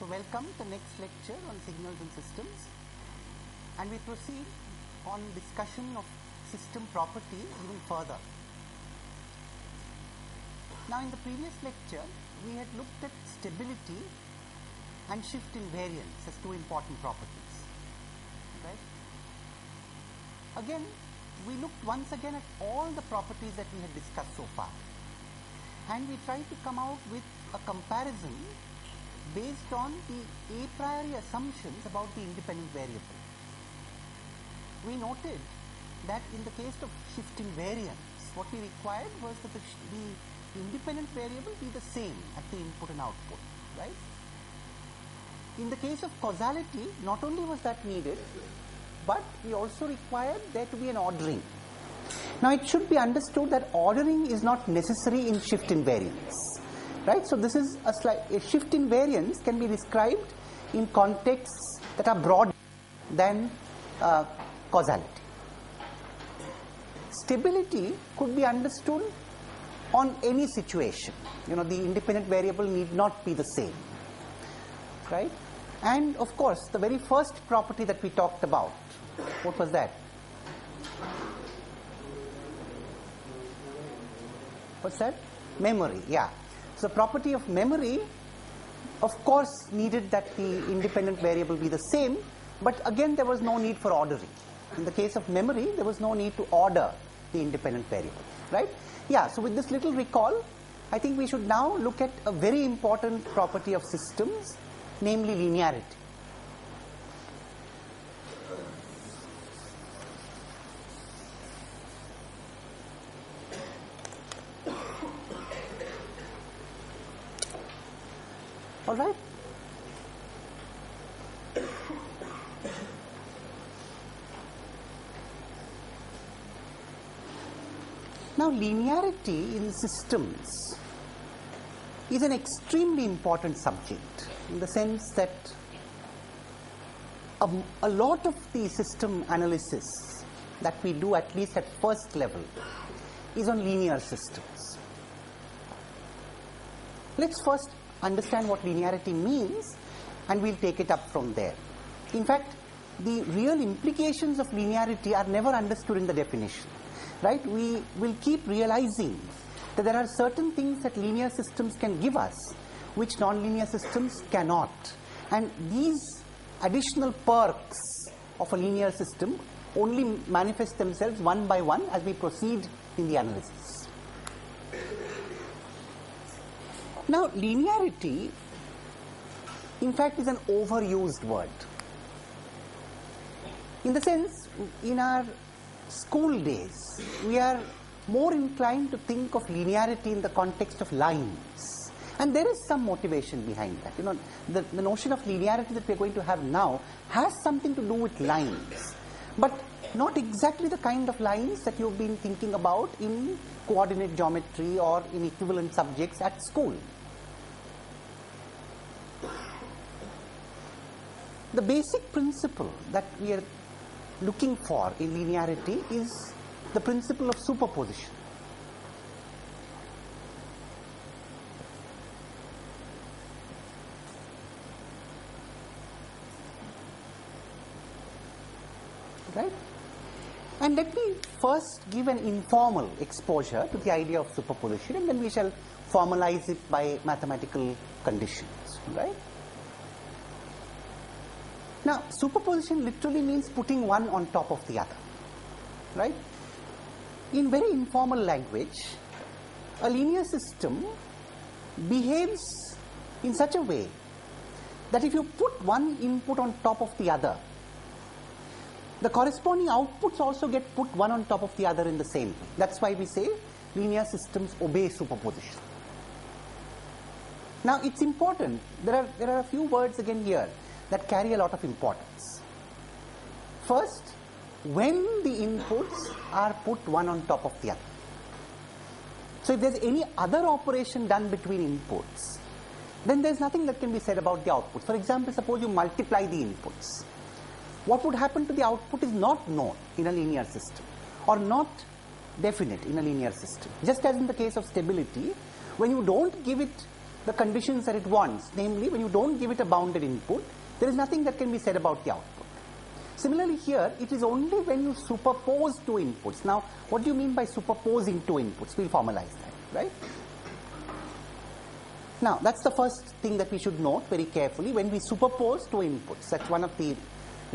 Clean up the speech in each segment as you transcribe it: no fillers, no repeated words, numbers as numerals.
So welcome to the next lecture on signals and systems, and we proceed on discussion of system properties even further. Now in the previous lecture we had looked at stability and shift invariance as two important properties, right? Again we looked once again at all the properties that we had discussed so far, and we tried to come out with a comparison based on the a priori assumptions about the independent variable. We noted that in the case of shift invariance, what we required was that the independent variable be the same at the input and output, right? In the case of causality, not only was that needed, but we also required there to be an ordering. Now it should be understood that ordering is not necessary in shift invariance, right? So this is a shift invariance can be described in contexts that are broader than causality. Stability could be understood on any situation. The independent variable need not be the same, right? And of course the very first property that we talked about, what was that? What's that? Memory, yeah. So the property of memory, of course, needed that the independent variable be the same, but again there was no need for ordering. In the case of memory, there was no need to order the independent variable, right? Yeah, so with this little recall, I think we should now look at a very important property of systems, namely linearity. All right? Now, linearity in systems is an extremely important subject in the sense that a lot of the system analysis that we do, at least at first level, is on linear systems. Let's first understand what linearity means, and we'll take it up from there. In fact, the real implications of linearity are never understood in the definition, right? We will keep realizing that there are certain things that linear systems can give us which nonlinear systems cannot, and these additional perks of a linear system only manifest themselves one by one as we proceed in the analysis. Now, linearity, in fact, is an overused word. In the sense, in our school days, we are more inclined to think of linearity in the context of lines. And there is some motivation behind that. The notion of linearity that we are going to have now has something to do with lines, but not exactly the kind of lines that you've been thinking about in coordinate geometry or in equivalent subjects at school. The basic principle that we are looking for in linearity is the principle of superposition. Right? And let me first give an informal exposure to the idea of superposition, and then we shall formalize it by mathematical conditions, right? Now, superposition literally means putting one on top of the other, right? In very informal language, a linear system behaves in such a way that if you put one input on top of the other, the corresponding outputs also get put one on top of the other in the same way. That's why we say linear systems obey superposition. Now, it's important. There are a few words again here that carry a lot of importance. First, when the inputs are put one on top of the other. So if there's any other operation done between inputs, then there's nothing that can be said about the output. For example, suppose you multiply the inputs. What would happen to the output is not known in a linear system, or not definite in a linear system. Just as in the case of stability, when you don't give it the conditions that it wants. Namely, when you don't give it a bounded input, there is nothing that can be said about the output. Similarly here, it is only when you superpose two inputs. Now, what do you mean by superposing two inputs? We'll formalize that, right? Now, that's the first thing that we should note very carefully. When we superpose two inputs, that's one of the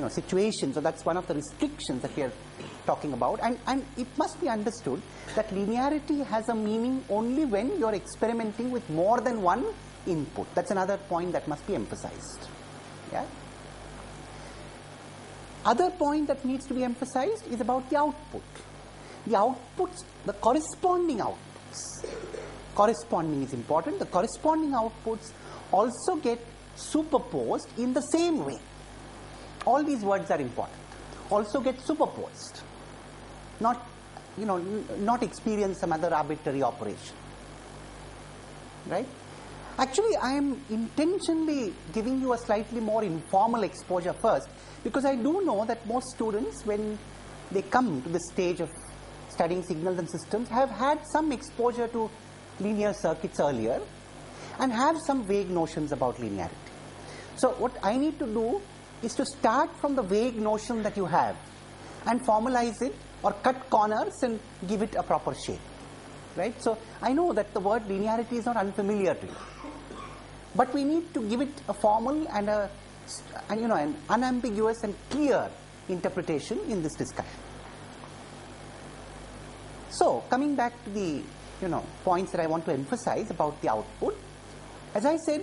situations, or that's one of the restrictions that we are talking about. And it must be understood that linearity has a meaning only when you're experimenting with more than one input. That's another point that must be emphasized. Yeah? Other point that needs to be emphasized is about the output. The outputs, the corresponding outputs. Corresponding is important. The corresponding outputs also get superposed in the same way. All these words are important. Also get superposed. Not experience some other arbitrary operation. Right? Actually, I am intentionally giving you a slightly more informal exposure first, because I do know that most students, when they come to the stage of studying signals and systems, have had some exposure to linear circuits earlier and have some vague notions about linearity. So what I need to do is to start from the vague notion that you have and formalize it, or cut corners and give it a proper shape. Right? So I know that the word linearity is not unfamiliar to you, but we need to give it a formal and an unambiguous and clear interpretation in this discussion. So, coming back to the points that I want to emphasize about the output, as I said,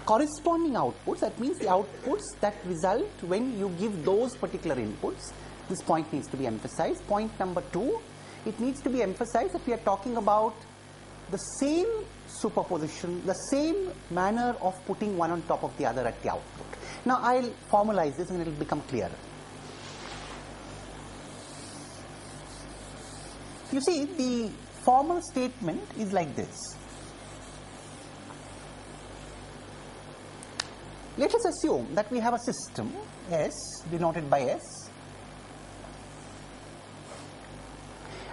corresponding outputs, that means the outputs that result when you give those particular inputs. This point needs to be emphasized. Point number 2, it needs to be emphasized that we are talking about the same superposition, the same manner of putting one on top of the other at the output. Now, I'll formalize this and it will become clearer. You see, the formal statement is like this. Let us assume that we have a system, S, denoted by S,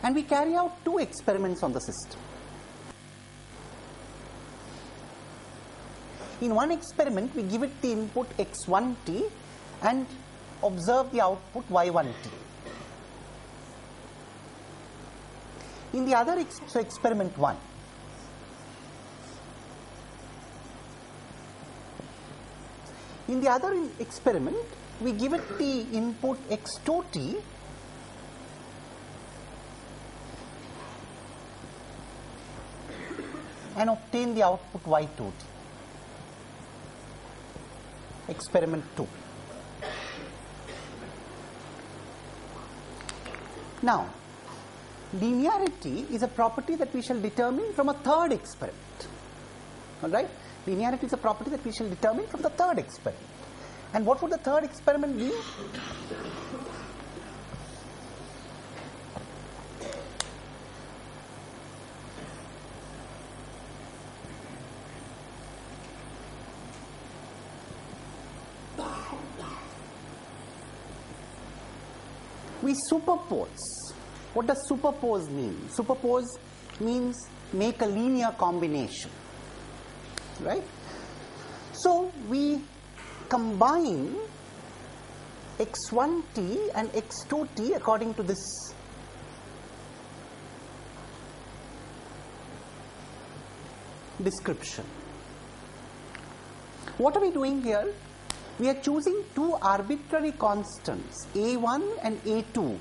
and we carry out two experiments on the system. In one experiment, we give it the input x1t and observe the output y1t. In the other, so experiment 1. In the other experiment, we give it the input x2t and obtain the output y2t. Experiment 2. Now, linearity is a property that we shall determine from a third experiment. Alright? Linearity is a property that we shall determine from the third experiment. And what would the third experiment be? We superpose. What does superpose mean? Superpose means make a linear combination. Right? So we combine x1t and x2t according to this description. What are we doing here? We are choosing two arbitrary constants, a1 and a2,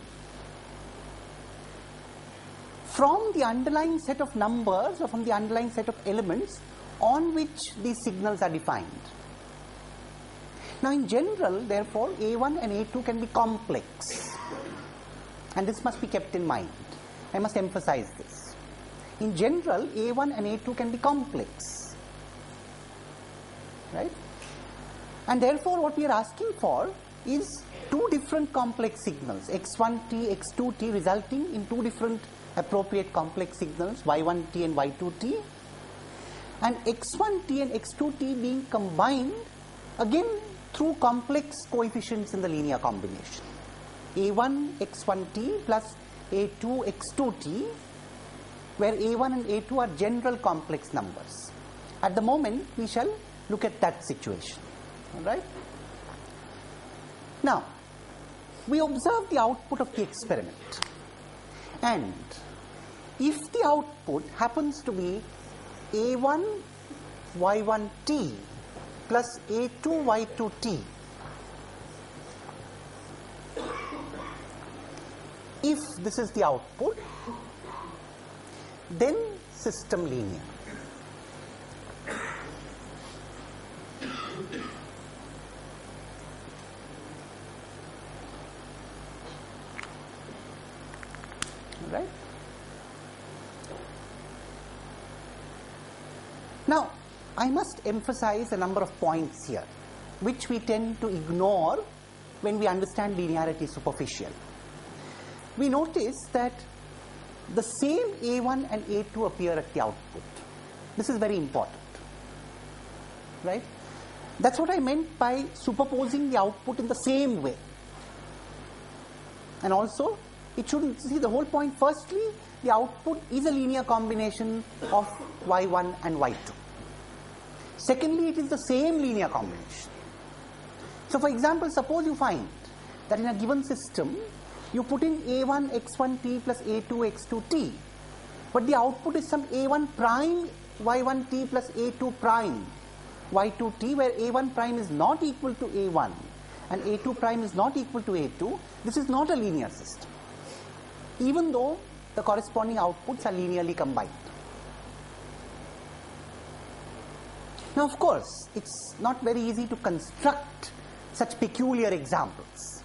from the underlying set of numbers or from the underlying set of elements on which these signals are defined. Now, in general, therefore, a1 and a2 can be complex, and this must be kept in mind. I must emphasize this. In general, a1 and a2 can be complex, right? And therefore, what we are asking for is two different complex signals, x1t, x2t, resulting in two different appropriate complex signals, y1t and y2t, and x1t and x2t being combined again through complex coefficients in the linear combination, a1 x1t plus a2 x2t, where a1 and a2 are general complex numbers. At the moment, we shall look at that situation. All right? Now, we observe the output of the experiment. And if the output happens to be A1 Y1t plus A2 Y2t, if this is the output, then system linear. Right? Now, I must emphasize a number of points here, which we tend to ignore when we understand linearity superficially. We notice that the same A1 and A2 appear at the output. This is very important. Right? That's what I meant by superposing the output in the same way. And also, it shouldn't, see the whole point, firstly, the output is a linear combination of Y1 and Y2. Secondly, it is the same linear combination. So, for example, suppose you find that in a given system, you put in A1 x1t plus A2 x2t, but the output is some A1 prime Y1t plus A2 prime Y2t, where A1 prime is not equal to A1 and A2 prime is not equal to A2. This is not a linear system, even though the corresponding outputs are linearly combined. Now, of course, it's not very easy to construct such peculiar examples,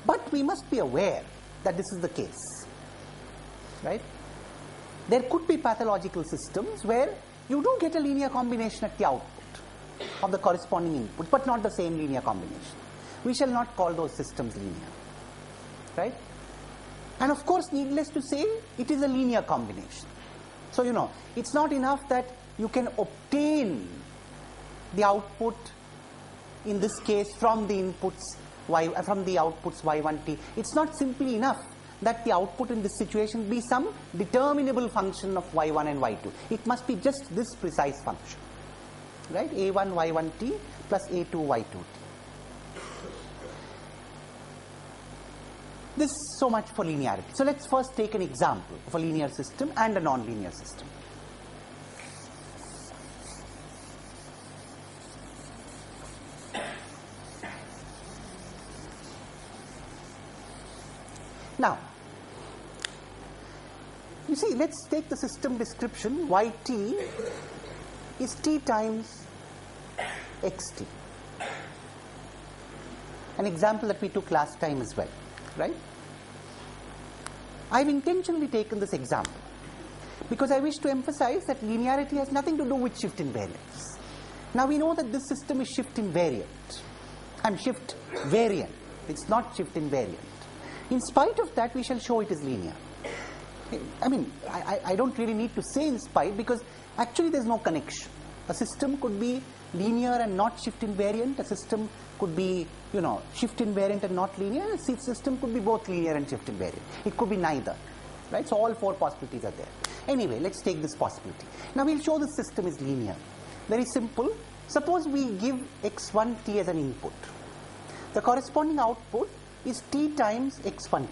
but we must be aware that this is the case, right? There could be pathological systems where you do get a linear combination at the output of the corresponding input, but not the same linear combination. We shall not call those systems linear, right? And of course, needless to say, it is a linear combination. So, it's not enough that you can obtain the output, in this case, from the inputs from the outputs y1t. It's not simply enough that the output in this situation be some determinable function of y1 and y2. It must be just this precise function, right? A1 y1t plus A2 y2t. This is so much for linearity. So let's first take an example of a linear system and a nonlinear system. Now, you see, let's take the system description. Yt is t times xt. An example that we took last time as well, right? I've intentionally taken this example because I wish to emphasize that linearity has nothing to do with shift invariance. Now, we know that this system is shift invariant and shift variant. It's not shift invariant. In spite of that, we shall show it is linear. I mean, I don't really need to say in spite, because actually there's no connection. A system could be linear and not shift invariant. A system could be, shift invariant and not linear. A system could be both linear and shift invariant. It could be neither, right? So all four possibilities are there. Anyway, let's take this possibility. Now we'll show the system is linear. Very simple. Suppose we give x1t as an input. The corresponding output is t times x1t.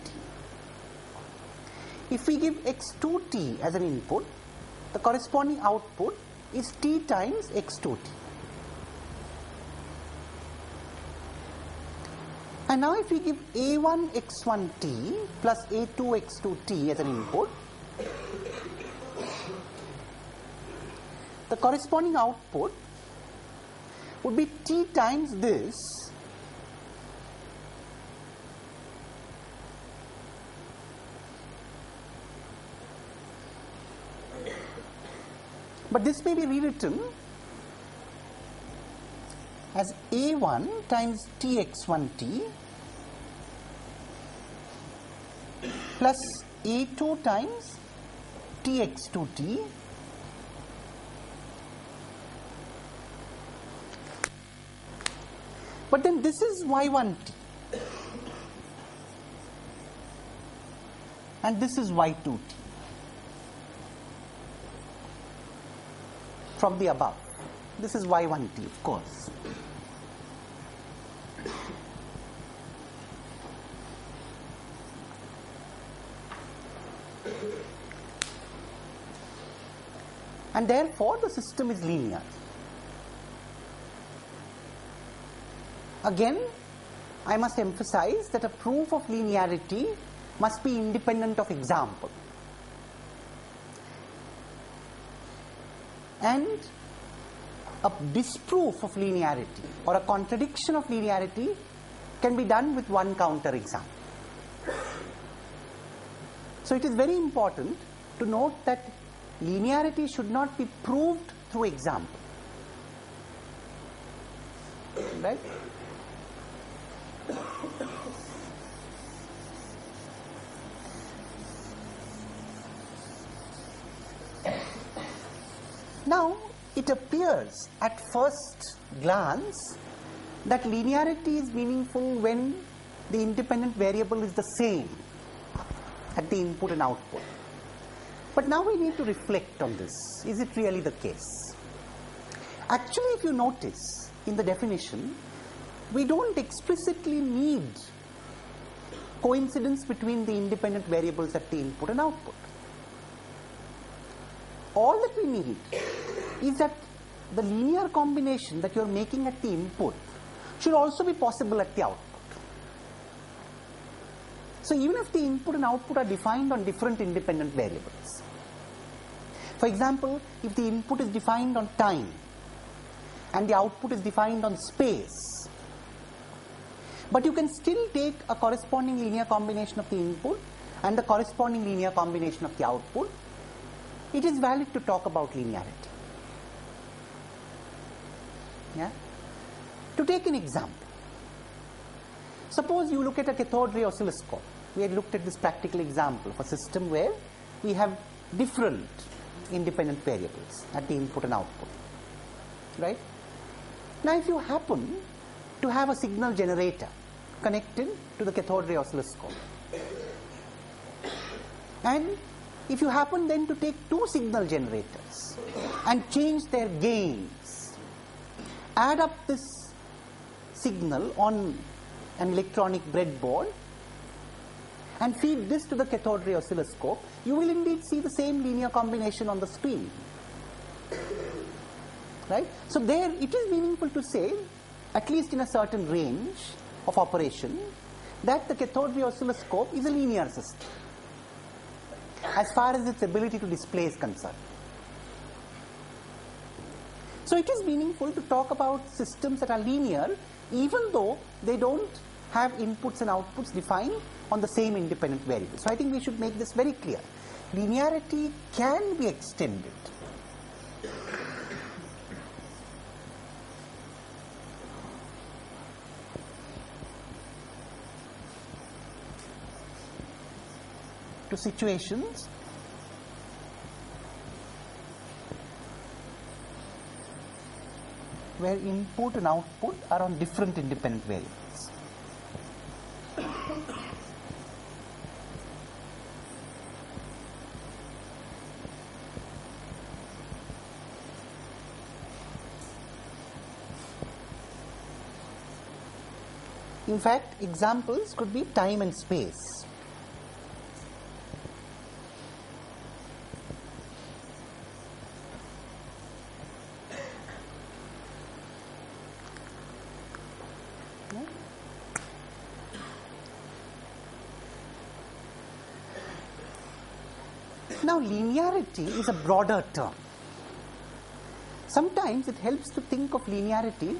If we give x2t as an input, the corresponding output is t times x2t. And now if we give a1 x1t plus a2 x2t as an input, the corresponding output would be t times this but this may be rewritten as A1 times Tx1t plus A2 times Tx2t but then this is Y1t and this is Y2t. from the above. This is y1t, of course. And therefore, the system is linear. Again, I must emphasize that a proof of linearity must be independent of example. And a disproof of linearity or a contradiction of linearity can be done with one counter example. So it is very important to note that linearity should not be proved through example. Right? Now, it appears at first glance that linearity is meaningful when the independent variable is the same at the input and output. But now we need to reflect on this. Is it really the case? Actually, if you notice in the definition, we don't explicitly need coincidence between the independent variables at the input and output. All that we need is that the linear combination that you are making at the input should also be possible at the output. So even if the input and output are defined on different independent variables, for example, if the input is defined on time and the output is defined on space, but you can still take a corresponding linear combination of the input and the corresponding linear combination of the output, it is valid to talk about linearity. Yeah? To take an example, suppose you look at a cathode ray oscilloscope. We had looked at this practical example of a system where we have different independent variables at the input and output. Right? Now, if you happen to have a signal generator connected to the cathode ray oscilloscope, and if you happen then to take two signal generators and change their gains, add up this signal on an electronic breadboard and feed this to the cathode ray oscilloscope, you will indeed see the same linear combination on the screen. Right? So there it is meaningful to say, at least in a certain range of operation, that the cathode ray oscilloscope is a linear system as far as its ability to display is concerned. So it is meaningful to talk about systems that are linear even though they don't have inputs and outputs defined on the same independent variable. So I think we should make this very clear. Linearity can be extended to situations where input and output are on different independent variables. In fact, examples could be time and space. Now, linearity is a broader term. Sometimes it helps to think of linearity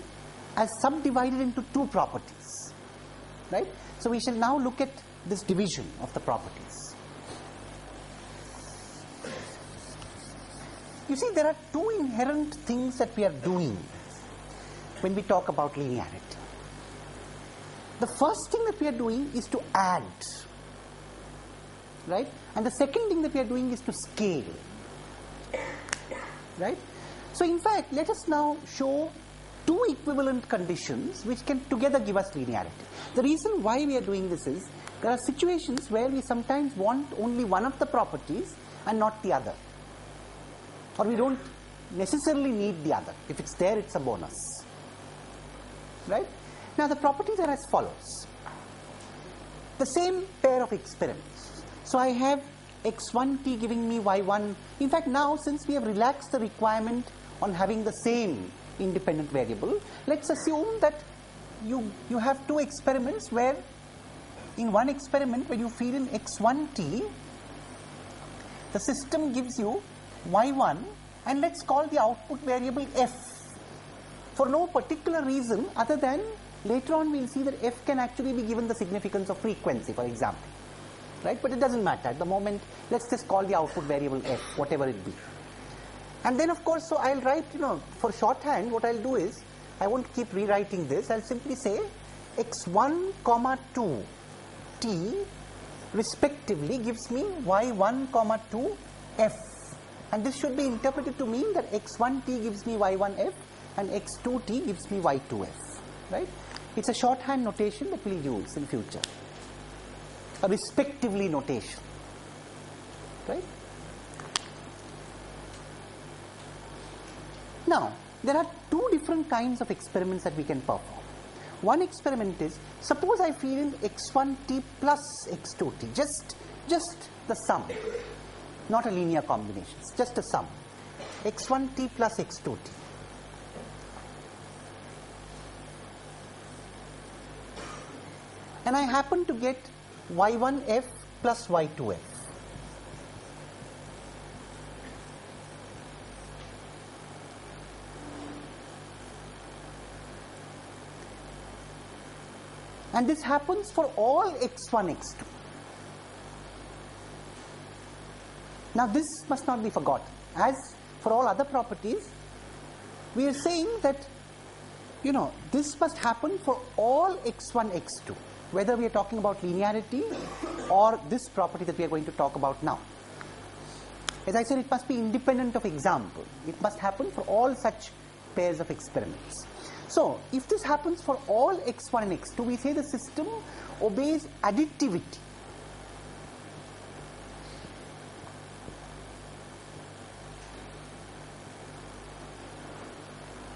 as subdivided into two properties. Right? So we shall now look at this division of the properties. You see, there are two inherent things that we are doing when we talk about linearity. The first thing that we are doing is to add. Right? And the second thing that we are doing is to scale. Right? So in fact, let us now show two equivalent conditions which can together give us linearity. The reason why we are doing this is there are situations where we sometimes want only one of the properties and not the other. Or we don't necessarily need the other. If it's there, it's a bonus. Right? Now the properties are as follows. The same pair of experiments. So I have x1t giving me y1. In fact, now since we have relaxed the requirement on having the same independent variable, let's assume that you have two experiments where in one experiment when you feed in x1t, the system gives you y1 and let's call the output variable f for no particular reason other than later on we'll see that f can actually be given the significance of frequency, for example. Right? But it doesn't matter. At the moment, let's just call the output variable f, whatever it be. And then of course, so I'll write, for shorthand, what I'll do is, I won't keep rewriting this, I'll simply say x1, 2 t respectively gives me y1, 2 f. And this should be interpreted to mean that x1t gives me y1f and x2t gives me y2f. Right? It's a shorthand notation that we'll use in future. A respectively notation. Right? Now, there are two different kinds of experiments that we can perform. One experiment is, suppose I feed in x1t plus x2t, just the sum, not a linear combination, it's just a sum, x1t plus x2t. And I happen to get y1f plus y2f. And this happens for all x1, x2. Now this must not be forgotten. As for all other properties, we are saying that, this must happen for all x1, x2, whether we are talking about linearity or this property that we are going to talk about now. As I said, it must be independent of example. It must happen for all such pairs of experiments. So, if this happens for all x1 and x2, we say the system obeys additivity.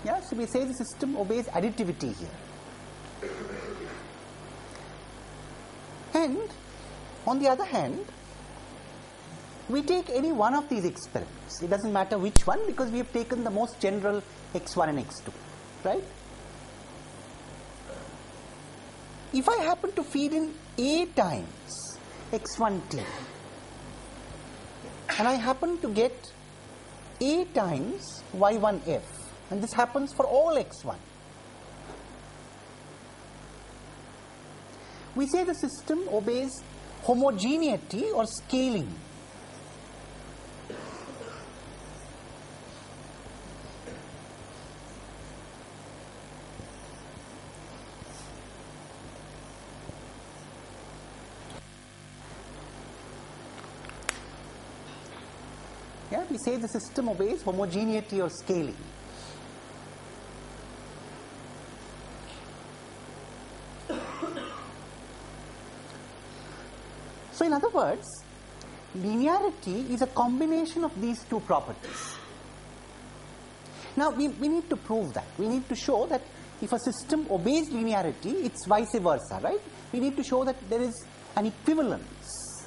Yeah, so we say the system obeys additivity here. And on the other hand, we take any one of these experiments. It doesn't matter which one because we have taken the most general x1 and x2. Right? If I happen to feed in a times x1t and I happen to get a times y1f, and this happens for all x1, we say the system obeys homogeneity or scaling. Yeah, we say the system obeys homogeneity or scaling. So in other words, linearity is a combination of these two properties. Now we need to prove that. We need to show that if a system obeys linearity, it's vice versa, right? We need to show that there is an equivalence.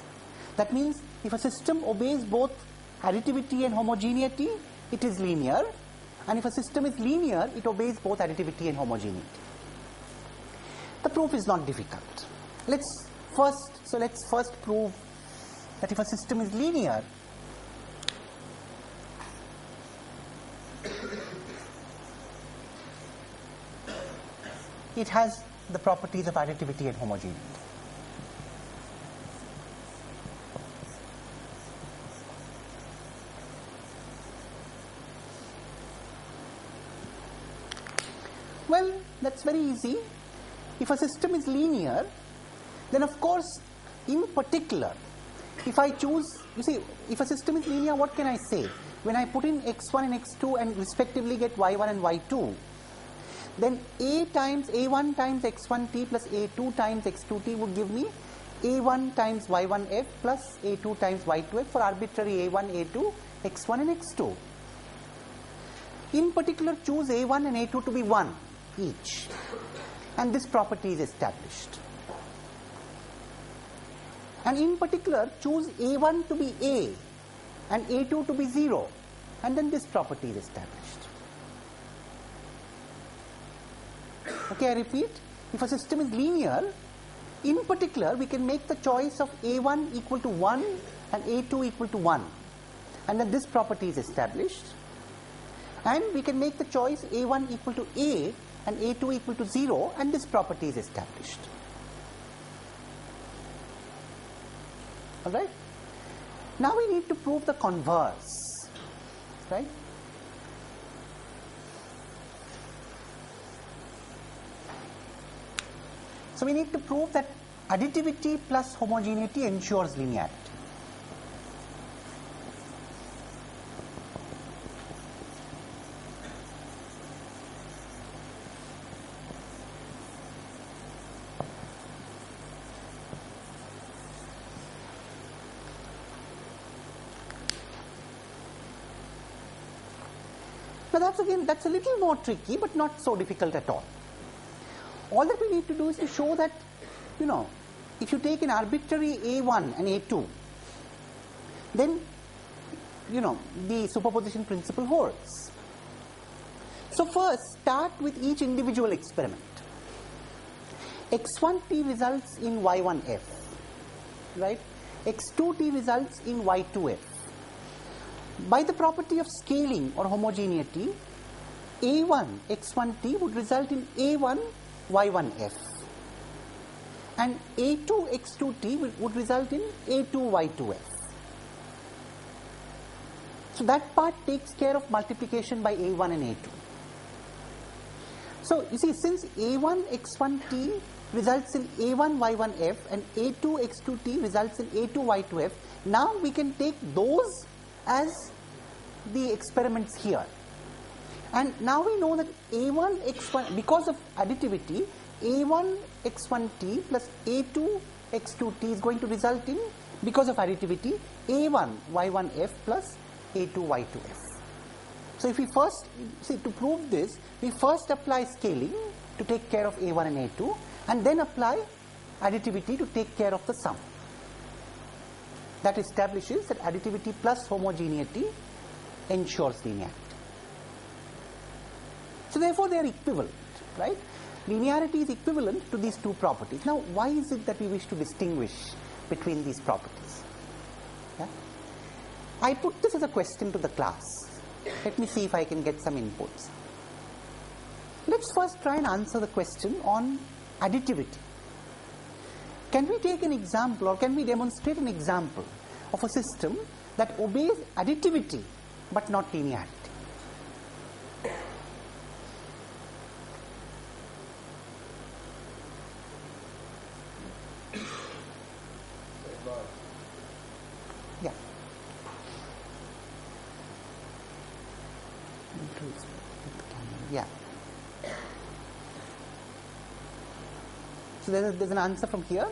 That means if a system obeys both additivity and homogeneity, it is linear, and if a system is linear, it obeys both additivity and homogeneity. The proof is not difficult. Let's first prove that if a system is linear, it has the properties of additivity and homogeneity. Well, that's very easy. If a system is linear, then of course, in particular, if I choose, you see, if a system is linear, what can I say? When I put in x1 and x2 and respectively get y1 and y2, then a times a1 times x1t plus a2 times x2t would give me a1 times y1f plus a2 times y2f for arbitrary a1, a2, x1 and x2. In particular, choose A1 and A2 to be 1 each, and this property is established. And in particular, choose A1 to be A and A2 to be 0, and then this property is established. Okay, I repeat, if a system is linear, in particular, we can make the choice of A1 equal to 1 and A2 equal to 1, and then this property is established. And we can make the choice A1 equal to A and A2 equal to 0, and this property is established. Alright? Now we need to prove the converse. Right? So we need to prove that additivity plus homogeneity ensures linearity. Now that's a little more tricky, but not so difficult at all. All that we need to do is to show that, if you take an arbitrary A1 and A2, then, the superposition principle holds. So first, start with each individual experiment. X1t results in Y1f, right? X2t results in Y2f. By the property of scaling or homogeneity, A1 X1t would result in A1 Y1f, and A2 X2t would result in A2 Y2f. So that part takes care of multiplication by A1 and A2. So you see, since A1 X1t results in A1 Y1f and A2 X2t results in A2 Y2f, now we can take those as the experiments here. And now we know that A1 X1, because of additivity, A1 X1t plus A2 X2t is going to result in, because of additivity, A1 Y1f plus A2 Y2f. So if we first, to prove this, we first apply scaling to take care of A1 and A2, and then apply additivity to take care of the sum. That establishes that additivity plus homogeneity ensures linearity. So therefore they are equivalent, right? Linearity is equivalent to these two properties. Now why is it that we wish to distinguish between these properties? Yeah? I put this as a question to the class. Let me see if I can get some inputs. Let's first try and answer the question on additivity. Can we take an example, or can we demonstrate an example of a system that obeys additivity but not linearity? Yeah. Yeah. So there's an answer from here.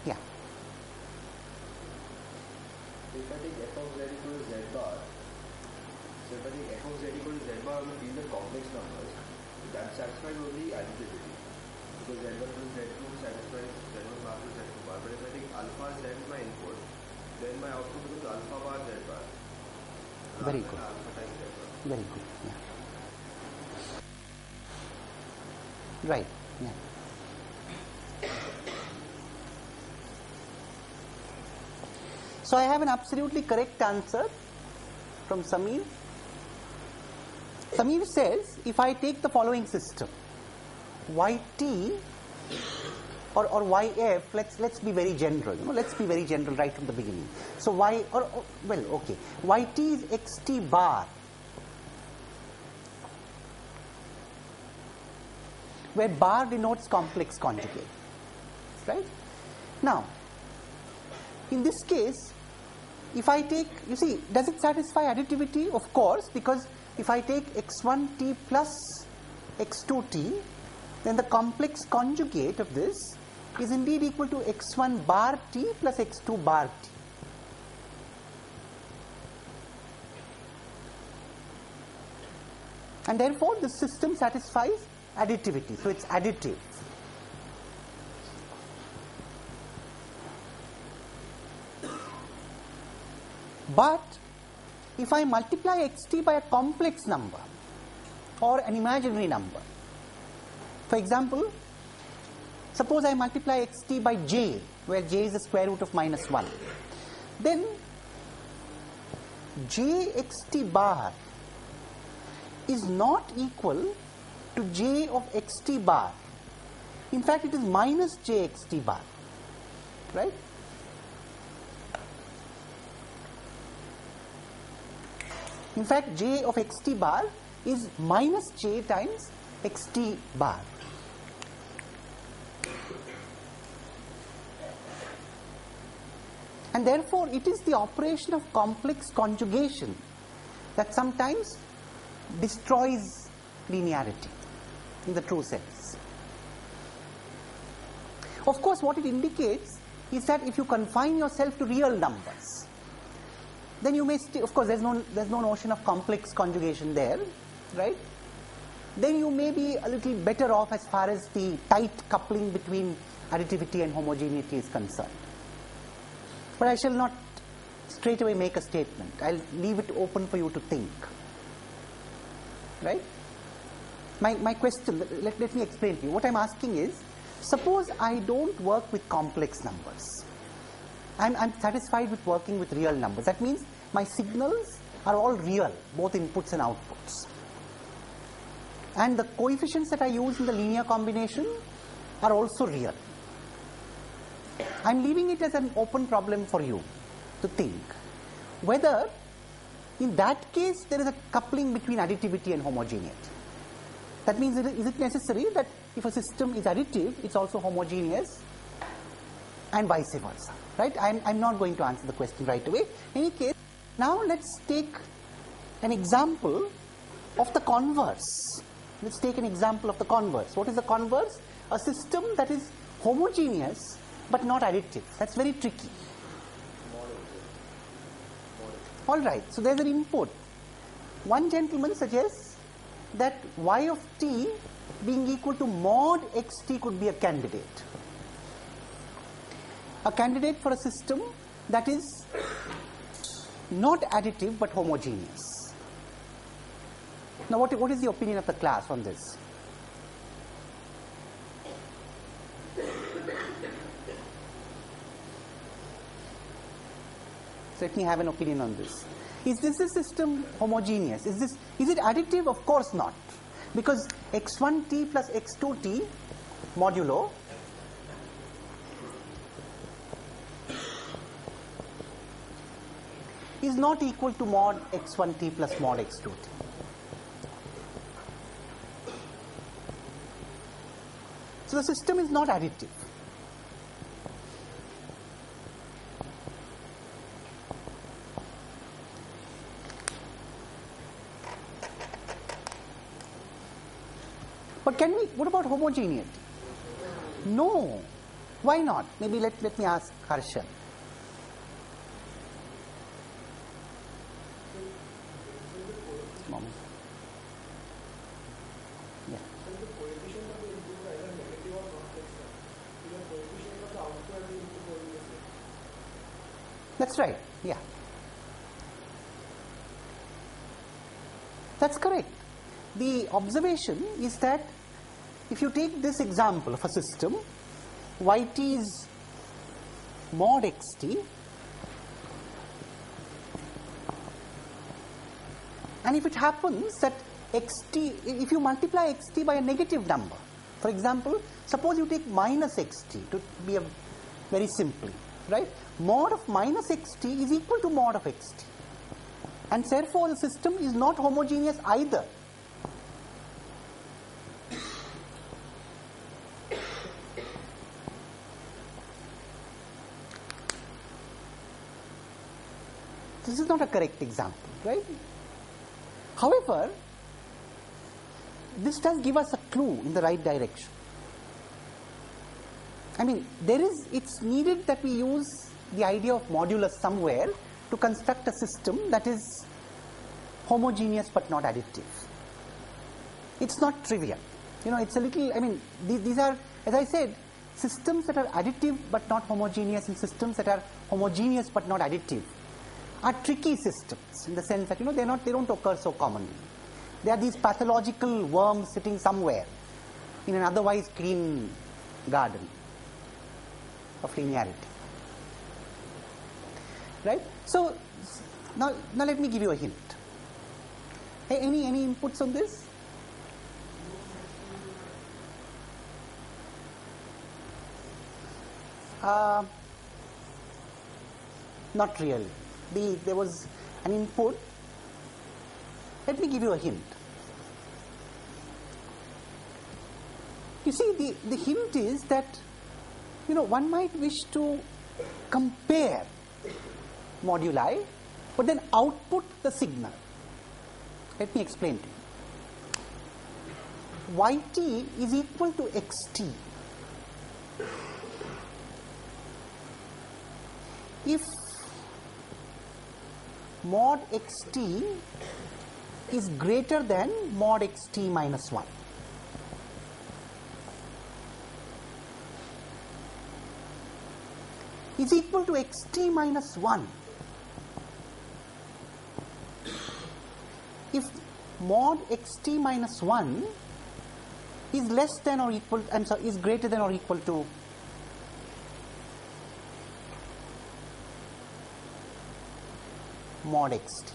Yeah. If I take f of z equal to z bar, so if I take f of z equal to z bar on the field of complex numbers, that satisfies only additivity. Because z1 plus z2 satisfies z1 bar plus z2 bar. But if I take alpha z as my input, then my output becomes alpha bar z bar. Very good. Very good. Yeah. Right. Yeah. So I have an absolutely correct answer from Samir. Samir says, if I take the following system, yt or yf, let's be very general. Let's be very general right from the beginning. So yt is xt bar, where bar denotes complex conjugate, right? Now, in this case, if I take, you see, does it satisfy additivity? Of course, because if I take x1t plus x2t, then the complex conjugate of this is indeed equal to x1 bar t plus x2 bar t. And therefore, this system satisfies additivity. So it's additive. But if I multiply xt by a complex number or an imaginary number, for example, suppose I multiply xt by j, where j is the square root of minus 1, then jxt bar is not equal to j of xt bar. In fact, it is minus jxt bar, right? In fact, j of xt bar is minus j times xt bar. And therefore, it is the operation of complex conjugation that sometimes destroys linearity in the true sense. Of course, what it indicates is that if you confine yourself to real numbers, then you may of course there's no notion of complex conjugation there, right? Then you may be a little better off as far as the tight coupling between additivity and homogeneity is concerned. But I shall not straight away make a statement. I'll leave it open for you to think. Right? My question, let me explain to you. What I'm asking is, suppose I don't work with complex numbers. I'm satisfied with working with real numbers. That means my signals are all real, both inputs and outputs. And the coefficients that I use in the linear combination are also real. I'm leaving it as an open problem for you to think whether in that case there is a coupling between additivity and homogeneity. That means, is it necessary that if a system is additive, it's also homogeneous, and vice versa, right? I'm not going to answer the question right away. In any case, now let's take an example of the converse. Let's take an example of the converse. What is the converse? A system that is homogeneous but not additive. That's very tricky. All right, so there's an input. One gentleman suggests that y of t being equal to mod xt could be a candidate. A candidate for a system that is not additive but homogeneous. Now, what is the opinion of the class on this? So let me have an opinion on this. Is this a system homogeneous? Is it additive? Of course not. Because x1t plus x2t modulo is not equal to mod x1t plus mod x2t. So the system is not additive. But what about homogeneity? No. Why not? Maybe let me ask Harsha. Yeah. That's right. Yeah. That's correct. The observation is that if you take this example of a system, yt is mod xt, and if it happens that xt, if you multiply xt by a negative number, for example, suppose you take minus xt to be a very simply, right? Mod of minus xt is equal to mod of xt, and therefore the system is not homogeneous either. This is not a correct example, right? However, this does give us a clue in the right direction. I mean, it's needed that we use the idea of modulus somewhere to construct a system that is homogeneous but not additive. It's not trivial. It's a little, these are, as I said, systems that are additive but not homogeneous, and systems that are homogeneous but not additive are tricky systems in the sense that, they don't occur so commonly. They are these pathological worms sitting somewhere in an otherwise clean garden of linearity. Right? So, now let me give you a hint. Hey, any inputs on this? Not really. There was an input. Let me give you a hint. You see, the hint is that, one might wish to compare moduli, but then output the signal. Let me explain to you. Yt is equal to xt. If mod xt is greater than mod xt minus 1. Is equal to xt minus 1. If mod xt minus 1 is less than or equal, is greater than or equal to mod xt.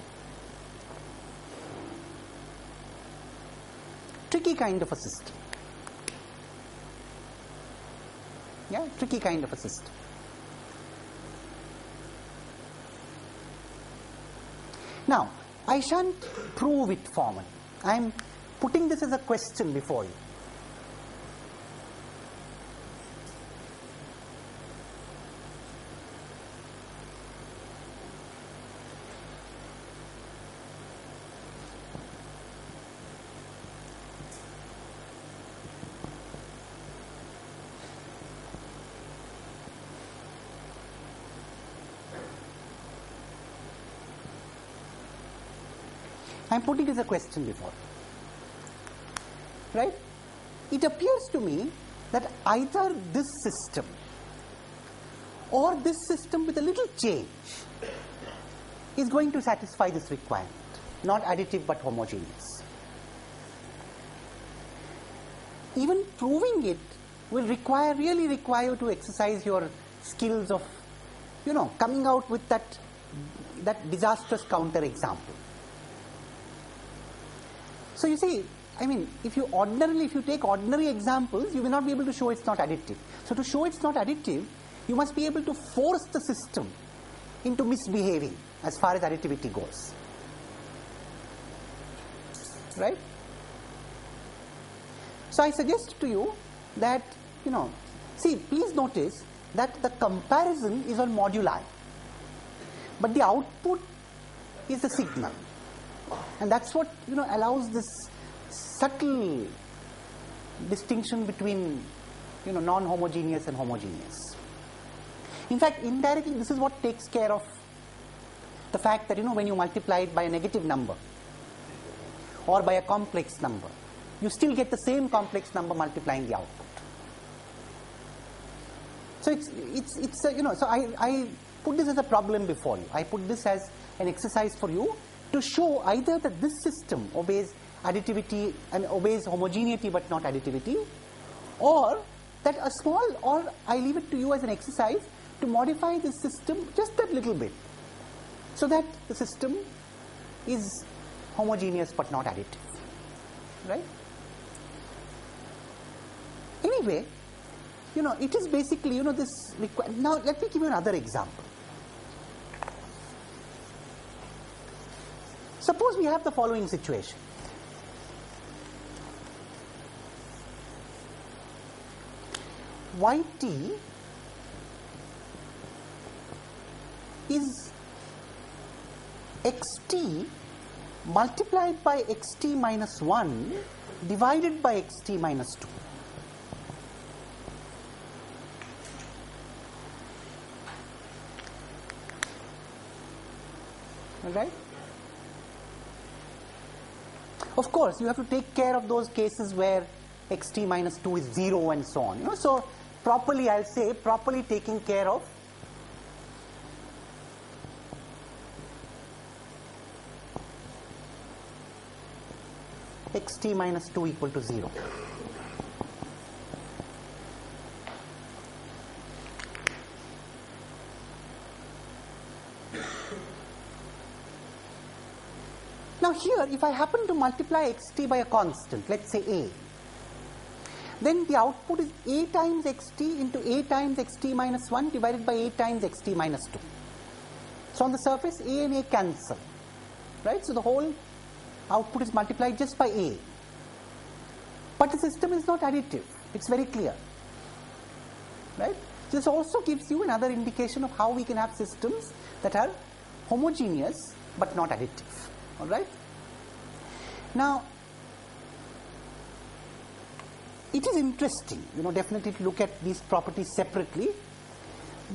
Tricky kind of a system. Yeah, tricky kind of a system. Now, I shan't prove it formally. I am putting this as a question before you. I am putting it as a question before. Right? It appears to me that either this system or this system with a little change is going to satisfy this requirement. Not additive but homogeneous. Even proving it will really require you to exercise your skills of, coming out with that disastrous counter example. So you see, if you take ordinary examples, you will not be able to show it's not additive. So to show it's not additive, you must be able to force the system into misbehaving as far as additivity goes. Right? So I suggest to you that, please notice that the comparison is on moduli, but the output is the signal. And that's what allows this subtle distinction between non-homogeneous and homogeneous. In fact, indirectly, this is what takes care of the fact that when you multiply it by a negative number or by a complex number, you still get the same complex number multiplying the output. So it's so I put this as a problem before you. I put this as an exercise for you to show either that this system obeys additivity and obeys homogeneity but not additivity, or that or I leave it to you as an exercise to modify this system just that little bit so that the system is homogeneous but not additive. Right? Anyway, it is basically, this now let me give you another example. Suppose we have the following situation. Yt is xt multiplied by xt minus 1 divided by xt minus 2. All right? Of course, you have to take care of those cases where xt minus 2 is 0 and so on. So properly, I'll say, properly taking care of xt minus 2 equal to 0. Now here, if I happen to multiply xt by a constant, let's say a, then the output is a times xt into a times xt minus 1 divided by a times xt minus 2. So on the surface, a and a cancel, right? So the whole output is multiplied just by a. But the system is not additive. It's very clear, right? This also gives you another indication of how we can have systems that are homogeneous but not additive. All right. Now, it is interesting, definitely to look at these properties separately.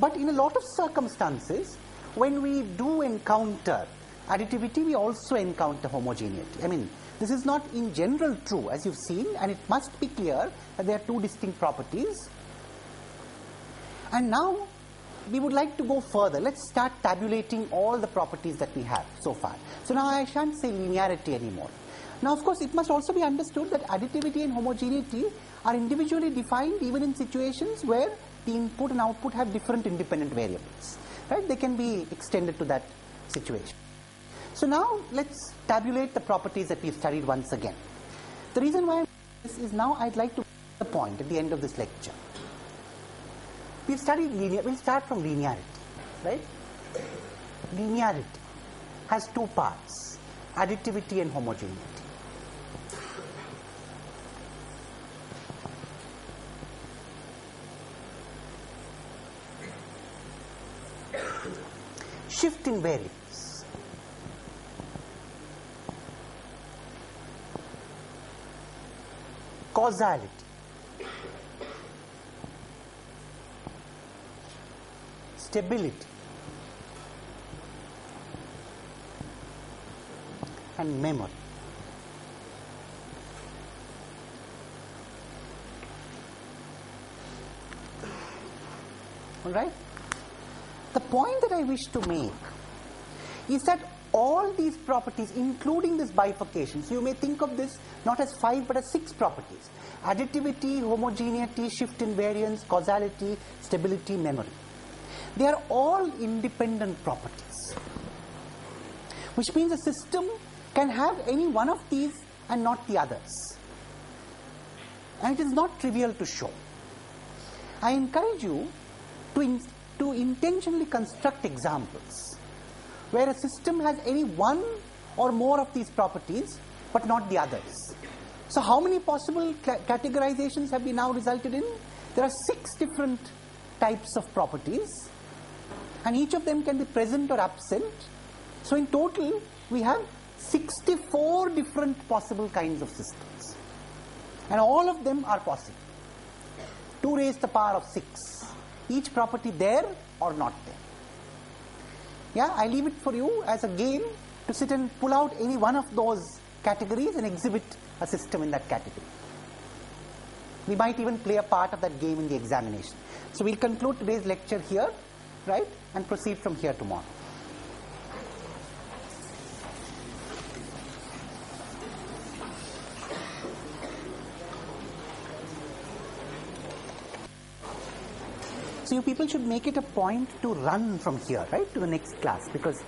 But in a lot of circumstances, when we do encounter additivity, we also encounter homogeneity. I mean, this is not in general true, as you've seen, and it must be clear that there are two distinct properties. And now, we would like to go further. Let's start tabulating all the properties that we have so far. So now I shan't say linearity anymore. Now, of course, it must also be understood that additivity and homogeneity are individually defined even in situations where the input and output have different independent variables. Right? They can be extended to that situation. So now let's tabulate the properties that we've studied once again. The reason why this is now I'd like to make the point at the end of this lecture. We've studied linear. We'll start from linearity, right? Linearity has two parts, additivity and homogeneity. Shift in variance. Causality. Stability. And memory. All right? The point that I wish to make is that all these properties, including this bifurcation, so you may think of this not as 5 but as 6 properties: additivity, homogeneity, shift in variance, causality, stability, memory. They are all independent properties, which means a system can have any one of these and not the others. And it is not trivial to show. I encourage you to intentionally construct examples where a system has any one or more of these properties but not the others. So how many possible categorizations have we now resulted in? There are 6 different types of properties, and each of them can be present or absent. So in total, we have 64 different possible kinds of systems. And all of them are possible. 2 raised to the power of 6. Each property there or not there. Yeah, I leave it for you as a game to sit and pull out any one of those categories and exhibit a system in that category. We might even play a part of that game in the examination. So we'll conclude today's lecture here, right, and proceed from here tomorrow. So you people should make it a point to run from here, right, to the next class, because